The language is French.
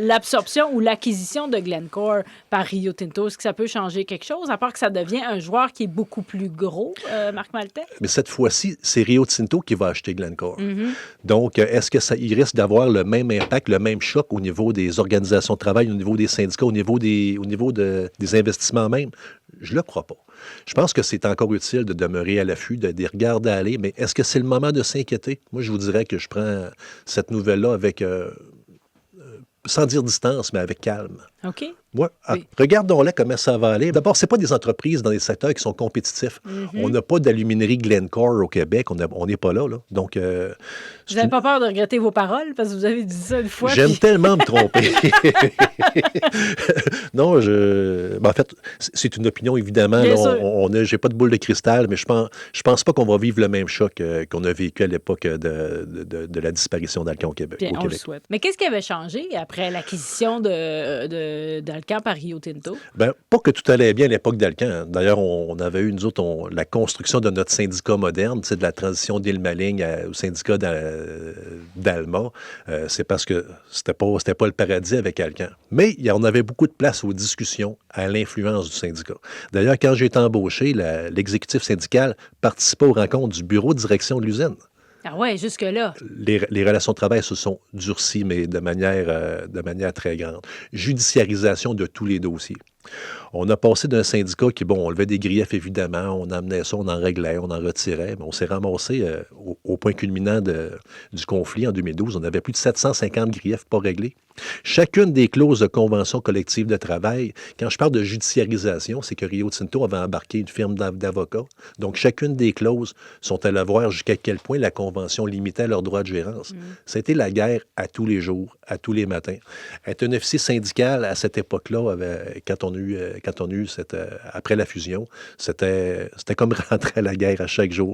l'absorption ou l'acquisition de Glencore par Rio Tinto, est-ce que ça peut changer quelque chose, à part que ça devient un joueur qui est beaucoup plus gros, Marc Maltais? Mais cette fois-ci, c'est Rio Tinto qui va acheter Glencore. Mhm. Donc, est-ce que il risque d'avoir le même impact, le même choc au niveau des organisations de travail, au niveau des syndicats, des investissements même? Je ne le crois pas. Je pense que c'est encore utile de demeurer à l'affût, de les regarder aller, mais est-ce que c'est le moment de s'inquiéter? Moi, je vous dirais que je prends cette nouvelle-là avec, sans dire distance, mais avec calme. OK. Ouais. Oui. Regardons-les comment ça va aller. D'abord, ce pas des entreprises dans des secteurs qui sont compétitifs. On n'a pas d'aluminerie Glencore au Québec. On n'est pas là. Donc, Vous n'avez pas peur de regretter vos paroles parce que vous avez dit ça une fois. J'aime puis... tellement me tromper. Non, en fait, c'est une opinion, évidemment. Bien Là, sûr. j'ai pas de boule de cristal, mais je pense pas qu'on va vivre le même choc qu'on a vécu à l'époque de la disparition d'Alcan au Québec. Bien, on le souhaite. Mais qu'est-ce qui avait changé après l'acquisition d'Alcan par Rio Tinto? Bien, pas que tout allait bien à l'époque d'Alcan. Hein. D'ailleurs, on avait eu, nous autres, la construction de notre syndicat moderne, de la transition d'Île-Maling au syndicat d'Alma. C'est parce que c'était pas le paradis avec Alcan. Mais on avait beaucoup de place aux discussions, à l'influence du syndicat. D'ailleurs, quand j'ai été embauché, l'exécutif syndical participait aux rencontres du bureau de direction de l'usine. Ah ouais, jusque-là. Les relations de travail se sont durcies, mais de manière très grande. Judiciarisation de tous les dossiers. On a passé d'un syndicat qui, on levait des griefs, évidemment, on amenait ça, on en réglait, on en retirait, mais on s'est ramassé au point culminant du conflit en 2012. On avait plus de 750 griefs pas réglés. Chacune des clauses de convention collective de travail, quand je parle de judiciarisation, c'est que Rio Tinto avait embarqué une firme d'avocats. Donc, chacune des clauses sont allées voir jusqu'à quel point la convention limitait leurs droits de gérance. C'était la guerre à tous les jours, à tous les matins. Être un officier syndical à cette époque-là, quand on a eu après la fusion, c'était comme rentrer à la guerre à chaque jour.